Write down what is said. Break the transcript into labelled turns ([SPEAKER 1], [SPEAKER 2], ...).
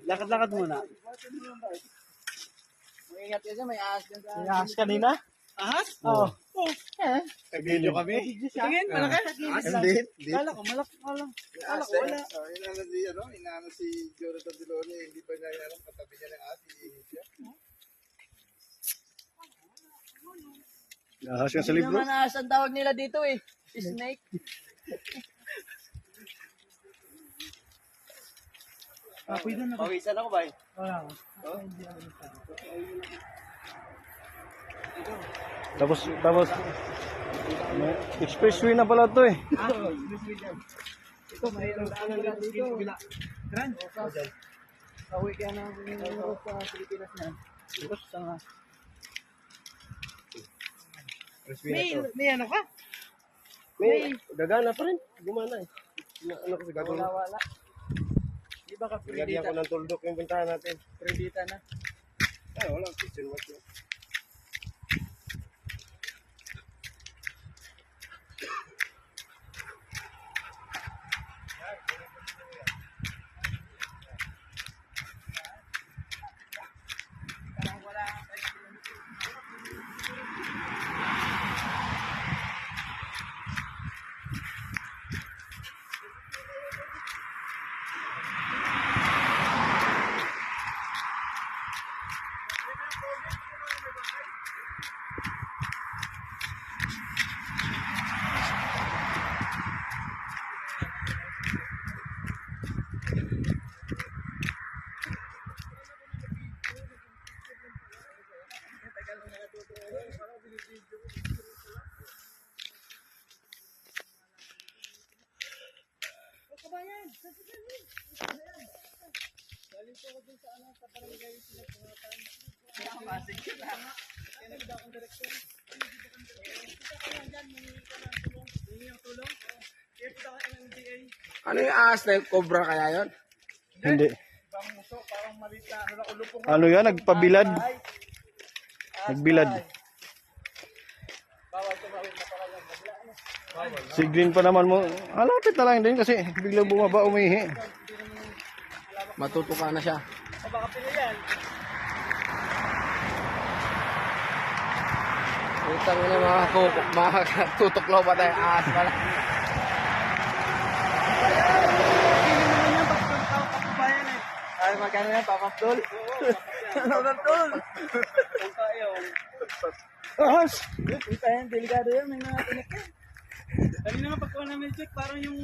[SPEAKER 1] Lakad-lakad muna.
[SPEAKER 2] Mag-ingat ka dyan, may ahas dyan sa...
[SPEAKER 1] May ahas kanina? Ahas? Oo.
[SPEAKER 3] Nag-video kami.
[SPEAKER 1] Tingin, malaki.
[SPEAKER 3] Hindi.
[SPEAKER 1] Kala ko, malaki. Kala ko, wala.
[SPEAKER 3] Inaano si Jonathan Delore, hindi pa niya alam, katabi niya ng ati. Ahas ka sa
[SPEAKER 2] Hindi
[SPEAKER 3] libro.
[SPEAKER 2] naman ahas ang tawag nila dito eh. Snake.
[SPEAKER 1] Pwede na.
[SPEAKER 2] Pawisan ako ba eh?
[SPEAKER 1] Wala.
[SPEAKER 3] Tapos, expressway na pala to eh.
[SPEAKER 1] Ito, may ano nila dito. Grand.
[SPEAKER 2] Pauwi kaya na sa Pilipinas na.
[SPEAKER 1] Tapos, may ano ka?
[SPEAKER 3] May gagana pa rin. Gumana eh. Ano kasi gagawin?
[SPEAKER 2] Wala. Di ba ka
[SPEAKER 3] Lagyan ko ng tuldok yung puntahan natin.
[SPEAKER 2] predita na?
[SPEAKER 3] Ay, wala. Question mark yun.
[SPEAKER 4] Ano yung ahas na yung cobra kaya yun?
[SPEAKER 3] Hindi. Ano yan? Nagpabilad. Nagbilad. Si Green pa naman mo. Alapit na lang din kasi biglang bumaba umihi.
[SPEAKER 4] Matutuka na siya. Utang na mga tutuklaw pa tayo ahas pala.
[SPEAKER 2] Ay, magkano yan, papapdol? Papapdol!
[SPEAKER 1] Ahas!
[SPEAKER 2] Ito yan, delikado yan, may mga tinik yan.
[SPEAKER 1] Kanina nga pagkuha namin check, parang yung